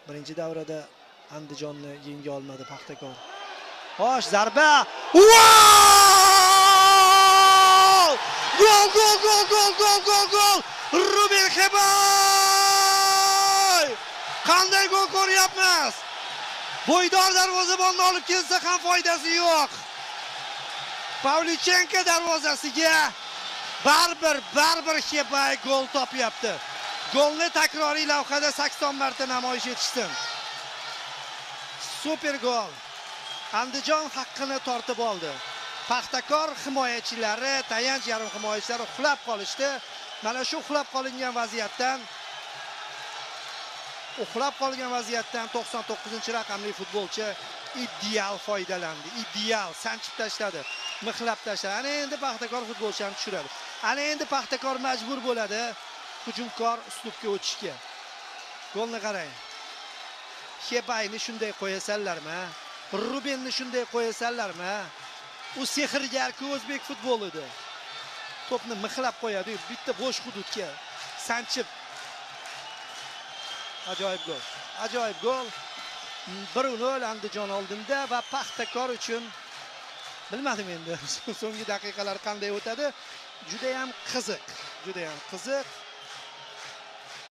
Birinchi davrada Andijonni yenga olmadi Paxtakor. Xo'sh, zarba. Gol! Gol, gol, gol, gol, gol, gol, gol! Ruben Xebay! Qanday gol ko'ryapmiz? Bo'ydor darvozabonni olib kelsa ham foydasi yo'q. Pavlichenko darvozasiga baribir Xebay gol topyapti. Golni takroriy lavhada 80 marta namoyish etishsin. Super gol. Andijon haqqini tortib oldi. Paxtakor himoyachilari, tayanch yarim himoyachilari uxlab qolishdi. Mana shu uxlab qolingan vaziyatdan 99-raqamli futbolchi ideal foydalandi. Ideal sanchib tashladi, mixlab tashladi. Ana endi Paxtakor futbolchini tushiradi. Ana endi Paxtakor majbur bo'ladi hujumkor uslubga o'tishga. Golni qarang. Xebayni shunday qo'yasanlarmi? Rubenni shunday qo'yasanlarmi? U sehrgarki o'zbek futboli edi. To'pni mixlab qo'yadi, bitta bo'sh hududga sanchib. Ajoyib gol. Ajoyib gol. 1-0 Andijon oldinda va Paxtakor uchun bilmadim endi so'nggi daqiqalar qanday o'tadi. Juda ham qiziq.